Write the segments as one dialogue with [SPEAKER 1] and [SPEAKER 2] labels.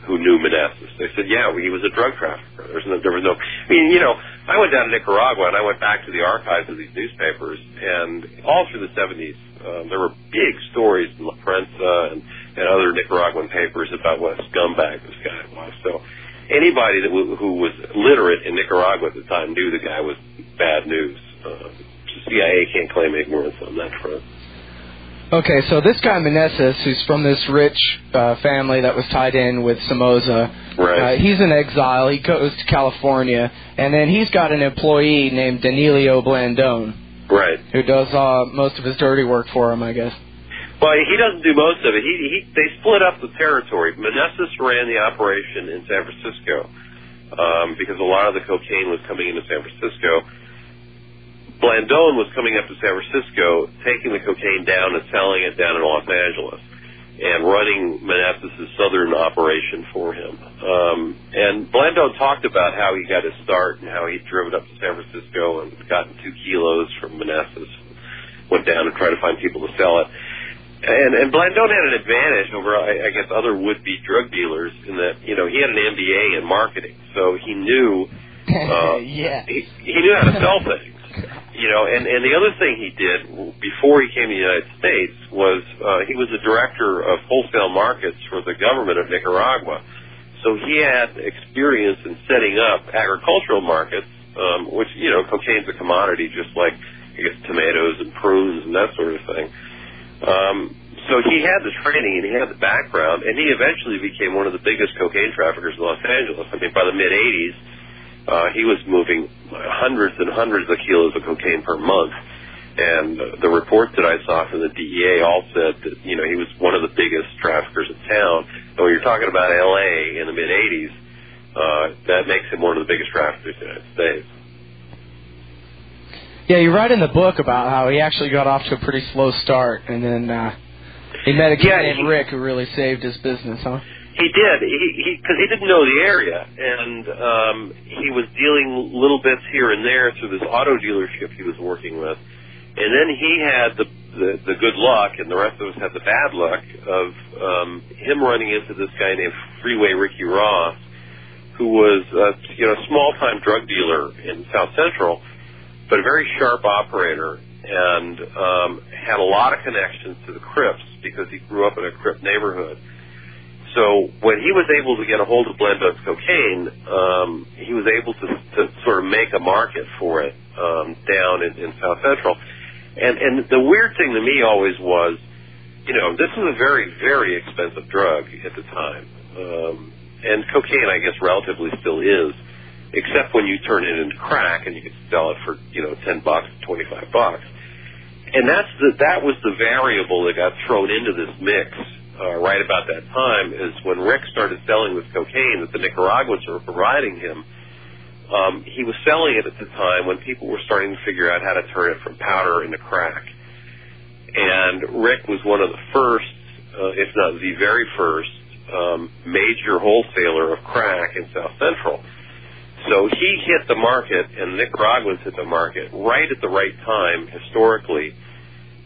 [SPEAKER 1] who knew Meneses. They said, yeah, he was a drug trafficker. There was no, I mean, I went down to Nicaragua and I went back to the archives of these newspapers, and all through the 70s, there were big stories in La Prensa and other Nicaraguan papers about what a scumbag this guy was. So anybody who was literate in Nicaragua at the time knew the guy was bad news. The CIA can't claim ignorance on that front.
[SPEAKER 2] Okay, so this guy Meneses, who's from this rich family that was tied in with Somoza,
[SPEAKER 1] right.
[SPEAKER 2] He's in exile. He goes to California, and then he's got an employee named Danilo Blandón,
[SPEAKER 1] right,
[SPEAKER 2] who does most of his dirty work for him, I guess.
[SPEAKER 1] Well, he doesn't do most of it. They split up the territory. Meneses ran the operation in San Francisco because a lot of the cocaine was coming into San Francisco. Blandón was coming up to San Francisco, taking the cocaine down and selling it down in Los Angeles, and running Meneses' southern operation for him. And Blandón talked about how he got his start and how he'd driven up to San Francisco and gotten 2 kilos from Meneses, went down and tried to find people to sell it. And Blandón had an advantage over, I guess, other would-be drug dealers in that, he had an MBA in marketing, so he knew
[SPEAKER 2] yeah.
[SPEAKER 1] he knew how to sell things. And the other thing he did before he came to the United States was he was the director of wholesale markets for the government of Nicaragua. So he had experience in setting up agricultural markets, which, cocaine's a commodity just like, I guess, tomatoes and prunes and that sort of thing. So he had the training and he had the background, and he eventually became one of the biggest cocaine traffickers in Los Angeles. I mean, by the mid-'80s, he was moving hundreds and hundreds of kilos of cocaine per month. And the reports that I saw from the DEA all said that, he was one of the biggest traffickers in town. And when you're talking about L.A. in the mid-'80s, that makes him one of the biggest traffickers in the United States.
[SPEAKER 2] Yeah, you write in the book about how he actually got off to a pretty slow start, and then he met a guy named Rick who really saved his business, huh?
[SPEAKER 1] He did, because he didn't know the area, and he was dealing little bits here and there through this auto dealership he was working with, and then he had the good luck, and the rest of us had the bad luck of him running into this guy named Freeway Ricky Ross, who was a small-time drug dealer in South Central, but a very sharp operator, and had a lot of connections to the Crips because he grew up in a Crip neighborhood. So when he was able to get a hold of Blandón's cocaine, he was able to sort of make a market for it down in South Central. And the weird thing to me always was, this was a very, very expensive drug at the time. And cocaine, I guess, relatively still is, except when you turn it into crack and you can sell it for, $10, $25. And that was the variable that got thrown into this mix right about that time, is when Rick started selling this cocaine that the Nicaraguans were providing him. He was selling it at the time when people were starting to figure out how to turn it from powder into crack. And Rick was one of the first, if not the very first, major wholesaler of crack in South Central. So he hit the market, and Nicaraguans hit the market right at the right time, historically,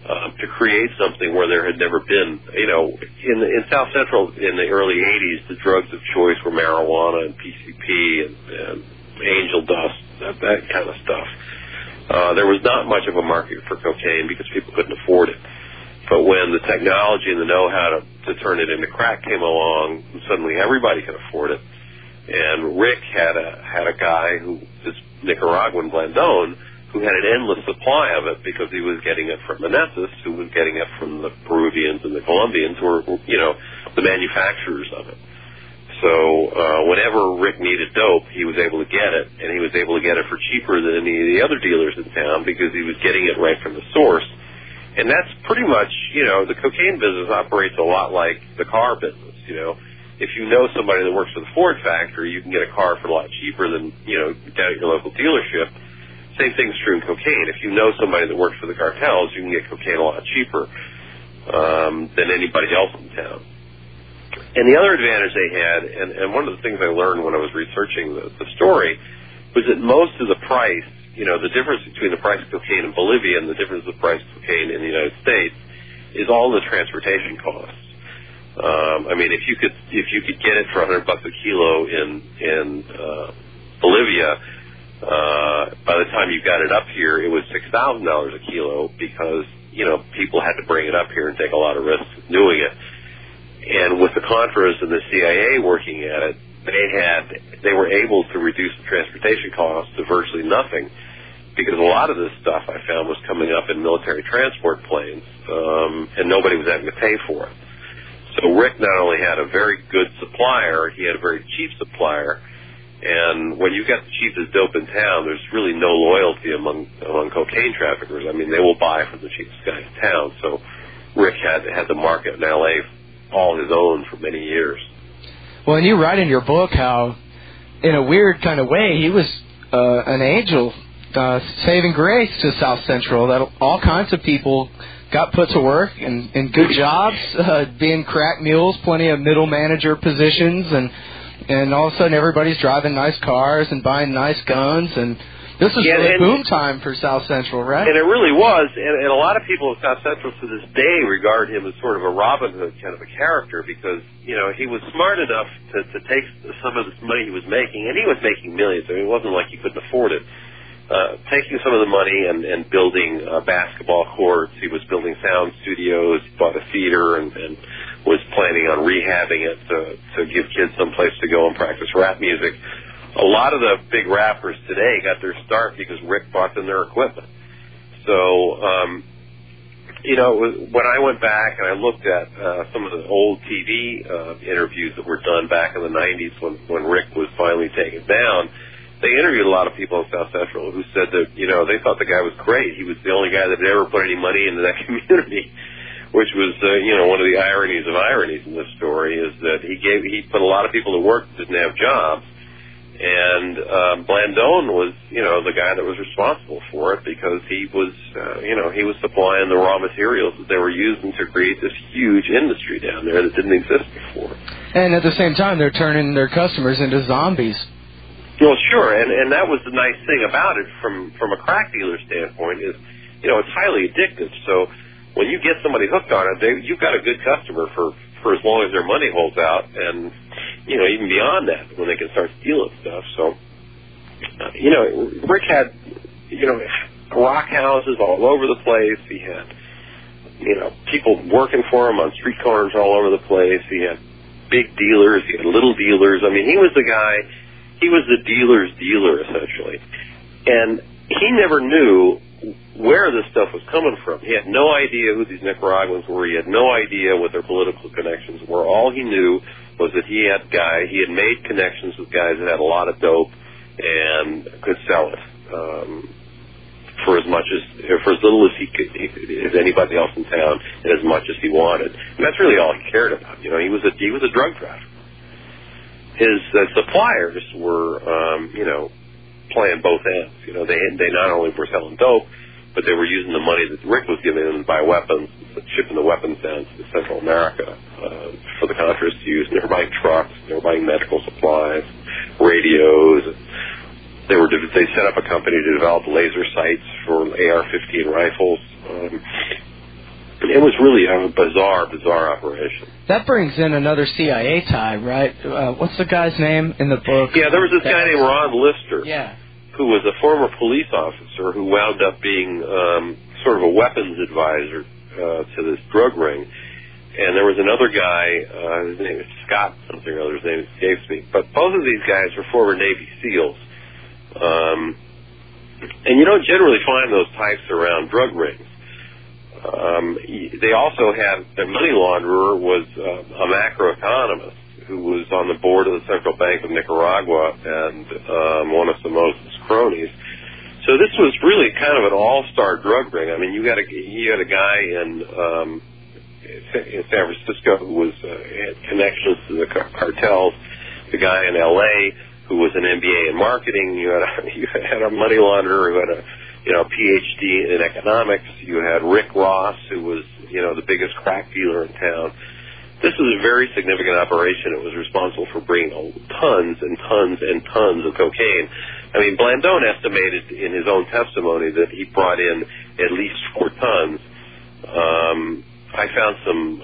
[SPEAKER 1] to create something where there had never been. In South Central in the early 80s, the drugs of choice were marijuana and PCP and angel dust, that kind of stuff. There was not much of a market for cocaine because people couldn't afford it. But when the technology and the know-how to turn it into crack came along, suddenly everybody could afford it. And Rick had a guy this Nicaraguan Blandón, who had an endless supply of it because he was getting it from Meneses, who was getting it from the Peruvians and the Colombians, who were, the manufacturers of it. So whenever Rick needed dope, he was able to get it, and he was able to get it for cheaper than any of the other dealers in town because he was getting it right from the source. And that's pretty much, the cocaine business operates a lot like the car business, If you know somebody that works for the Ford factory, you can get a car for a lot cheaper than, down at your local dealership. Same thing's true in cocaine. If you know somebody that works for the cartels, you can get cocaine a lot cheaper than anybody else in town. And the other advantage they had, and one of the things I learned when I was researching the story, was that most of the price, the difference between the price of cocaine in Bolivia and the difference of the price of cocaine in the United States is all the transportation costs. I mean, if you could get it for $100 a kilo in Bolivia, by the time you got it up here, it was $6,000 a kilo because people had to bring it up here and take a lot of risks doing it. And with the Contras and the CIA working at it, they were able to reduce the transportation costs to virtually nothing, because a lot of this stuff I found was coming up in military transport planes, and nobody was having to pay for it. So Rick not only had a very good supplier, he had a very cheap supplier. And when you got the cheapest dope in town, there's really no loyalty among cocaine traffickers. I mean, they will buy from the cheapest guy in town. So Rick had the market in L.A. all his own for many years.
[SPEAKER 2] Well, and you write in your book how, in a weird kind of way, he was an angel, saving grace to South Central, that all kinds of people got put to work in good jobs, being crack mules, plenty of middle manager positions, and all of a sudden everybody's driving nice cars and buying nice guns, and this is really boom time for South Central, right? And
[SPEAKER 1] it really was, and a lot of people in South Central to this day regard him as sort of a Robin Hood kind of a character, because, he was smart enough to take some of this money he was making, and he was making millions. I mean, it wasn't like he couldn't afford it. Taking some of the money and building basketball courts. He was building sound studios. He bought a theater and was planning on rehabbing it to give kids some place to go and practice rap music. A lot of the big rappers today got their start because Rick bought them their equipment. So, when I went back and I looked at some of the old TV interviews that were done back in the 90s when Rick was finally taken down, they interviewed a lot of people in South Central who said that, they thought the guy was great. He was the only guy that had ever put any money into that community, which was, one of the ironies of ironies in this story is that he put a lot of people to work that didn't have jobs. And Blandone was, the guy that was responsible for it because he was supplying the raw materials that they were using to create this huge industry down there that didn't exist before. And
[SPEAKER 2] at the same time, they're turning their customers into zombies.
[SPEAKER 1] Well, sure, and that was the nice thing about it from a crack dealer standpoint is, it's highly addictive. So when you get somebody hooked on it, you've got a good customer for as long as their money holds out, and, even beyond that, when they can start stealing stuff. So, Rick had, rock houses all over the place. He had, people working for him on street corners all over the place. He had big dealers. He had little dealers. I mean, he was the guy. He was the dealer's dealer, essentially. And he never knew where this stuff was coming from. He had no idea who these Nicaraguans were. He had no idea what their political connections were. All he knew was that he had made connections with guys that had a lot of dope and could sell it for as little as anybody else in town, and as much as he wanted. And that's really all he cared about. He was a drug trafficker. His suppliers were, playing both ends. They not only were selling dope, but they were using the money that Rick was giving them to buy weapons, shipping the weapons down to Central America for the Contras to use. And they were buying trucks, they were buying medical supplies, radios. They set up a company to develop laser sights for AR-15 rifles. It was really a bizarre operation.
[SPEAKER 2] That brings in another CIA tie, right? What's the guy's name in the book?
[SPEAKER 1] Yeah, there was this guy named Ron Lister, who was a former police officer who wound up being sort of a weapons advisor to this drug ring. And there was another guy, his name is Scott something or other, his name escapes me. But both of these guys were former Navy SEALs. And you don't generally find those types around drug rings. They also had, their money launderer was a macroeconomist who was on the board of the Central Bank of Nicaragua and one of Somoza's cronies. So this was really kind of an all-star drug ring. I mean, you had a guy in San Francisco who had connections to the cartels, the guy in L.A. who was an MBA in marketing. You had a money launderer who had a PhD in economics. You had Rick Ross, who was, the biggest crack dealer in town. This was a very significant operation. It was responsible for bringing tons and tons and tons of cocaine. I mean, Blandone estimated in his own testimony that he brought in at least 4 tons I found some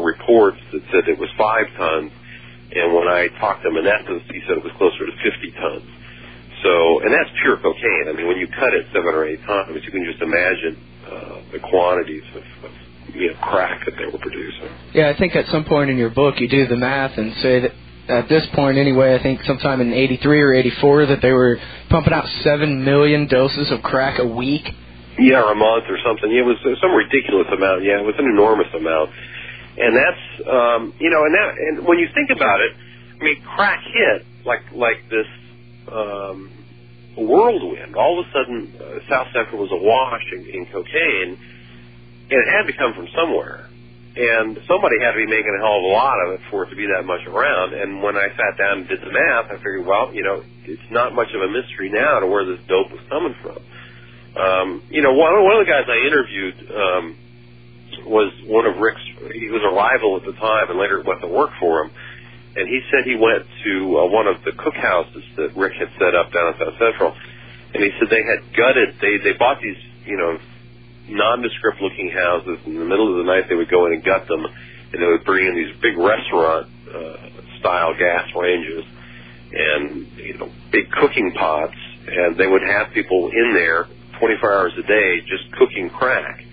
[SPEAKER 1] reports that said it was 5 tons, and when I talked to Meneses, he said it was closer to 50 tons. So, and that's pure cocaine. I mean, when you cut it 7 or 8 times, you can just imagine the quantities of crack that they were producing.
[SPEAKER 2] Yeah, I think at some point in your book you do the math and say that at this point anyway, I think sometime in 83 or 84, that they were pumping out 7 million doses of crack a week.
[SPEAKER 1] Yeah, or a month or something. It was some ridiculous amount. Yeah, it was an enormous amount. And that's, and when you think about it, I mean, crack hit like this whirlwind. All of a sudden, South Central was awash in cocaine, and it had to come from somewhere. And somebody had to be making a hell of a lot of it for it to be that much around. And when I sat down and did the math, I figured, well, it's not much of a mystery now to where this dope was coming from. One of the guys I interviewed was one of Rick's. He was a rival at the time, and later went to work for him. And he said he went to one of the cookhouses that Rick had set up down at South Central, and he said they had gutted. They bought these, nondescript-looking houses. In the middle of the night, they would go in and gut them, and they would bring in these big restaurant-style gas ranges and big cooking pots, and they would have people in there 24 hours a day just cooking crack.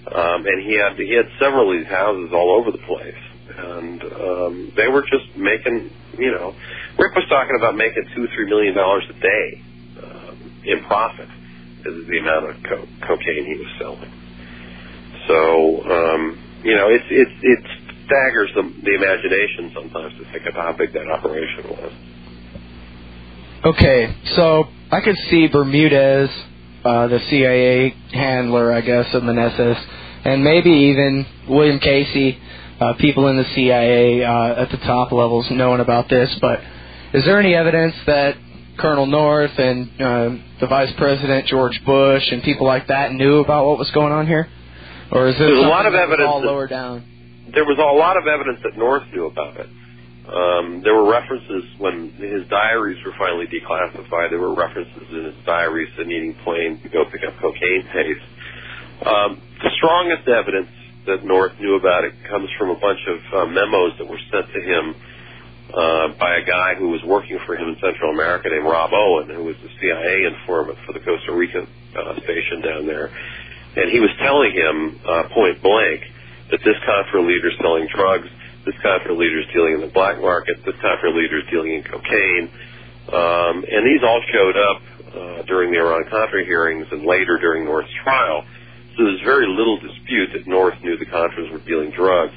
[SPEAKER 1] And he had several of these houses all over the place. And they were just making, Rick was talking about making $2-3 million a day in profit because of the amount of cocaine he was selling. So, it staggers the imagination sometimes to think about how big that operation was.
[SPEAKER 2] Okay, so I could see Bermudez, the CIA handler, I guess, of Meneses, and maybe even William Casey, people in the CIA at the top levels knowing about this, but is there any evidence that Colonel North and the Vice President George Bush and people like that knew about what was going on here? Or is this
[SPEAKER 1] a lot of evidence
[SPEAKER 2] all lower down?
[SPEAKER 1] There was a lot of evidence that North knew about it. There were references when his diaries were finally declassified. There were references in his diaries to needing planes to go pick up cocaine paste. The strongest evidence that North knew about it comes from a bunch of memos that were sent to him by a guy who was working for him in Central America named Rob Owen, who was the CIA informant for the Costa Rica station down there. And he was telling him point blank that this Contra leader is selling drugs, this Contra leader is dealing in the black market, this Contra leader is dealing in cocaine. And these all showed up during the Iran-Contra hearings and later during North's trial. So there's very little dispute that North knew the Contras were dealing drugs.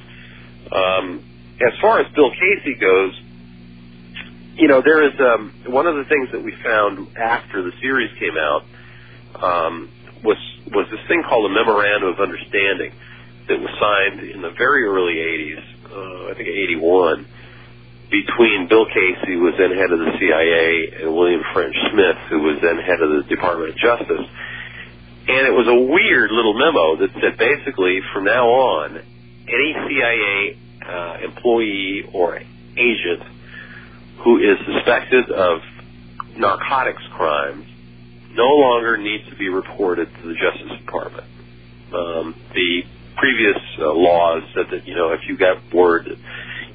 [SPEAKER 1] As far as Bill Casey goes, there is one of the things that we found after the series came out was this thing called a Memorandum of Understanding that was signed in the very early 80s, I think 81, between Bill Casey, who was then head of the CIA, and William French Smith, who was then head of the Department of Justice. And it was a weird little memo that said basically from now on, any CIA employee or agent who is suspected of narcotics crimes no longer needs to be reported to the Justice Department. The previous laws said that, if you got word that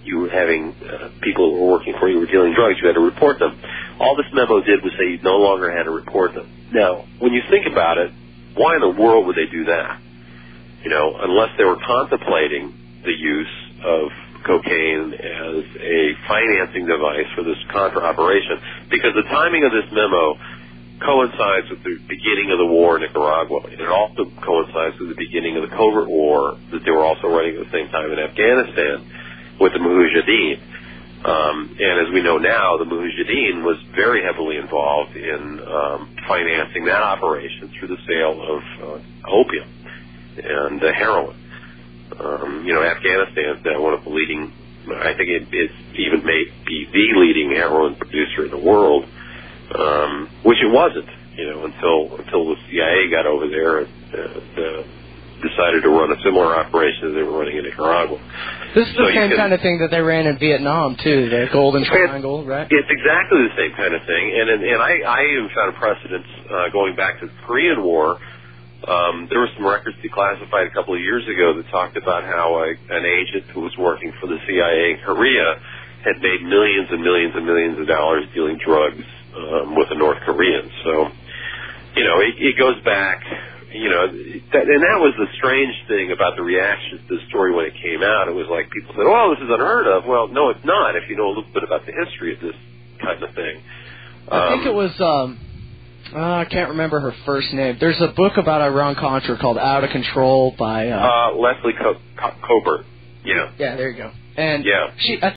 [SPEAKER 1] you were having people who were working for you were dealing drugs, you had to report them. All this memo did was say you no longer had to report them. Now, when you think about it, why in the world would they do that? Unless they were contemplating the use of cocaine as a financing device for this Contra operation. Because the timing of this memo coincides with the beginning of the war in Nicaragua. It also coincides with the beginning of the covert war that they were also running at the same time in Afghanistan with the Mujahideen. And as we know now, the Mujahideen was very heavily involved in financing that operation through the sale of opium and heroin. Afghanistan is now one of the leading, I think it even may be the leading heroin producer in the world, which it wasn't, until the CIA got over there and decided to run a similar operation as they were running in Nicaragua.
[SPEAKER 2] This is the same kind of thing that they ran in Vietnam, too, the Golden Triangle, right?
[SPEAKER 1] It's exactly the same kind of thing. And I even found a precedent going back to the Korean War There were some records declassified a couple of years ago that talked about how an agent who was working for the CIA in Korea had made millions and millions and millions of dollars dealing drugs with a North Korean. So, you know, it goes back, you know, and that was the strange thing about the reaction to the story when it came out. It was like people said, oh, this is unheard of. Well, no, it's not if you know a little bit about the history of this kind of thing.
[SPEAKER 2] I think it was, I can't remember her first name. There's a book about Iran-Contra called Out of Control by...
[SPEAKER 1] Leslie Covert. Yeah.
[SPEAKER 2] Yeah, there you go. And
[SPEAKER 1] yeah.
[SPEAKER 2] I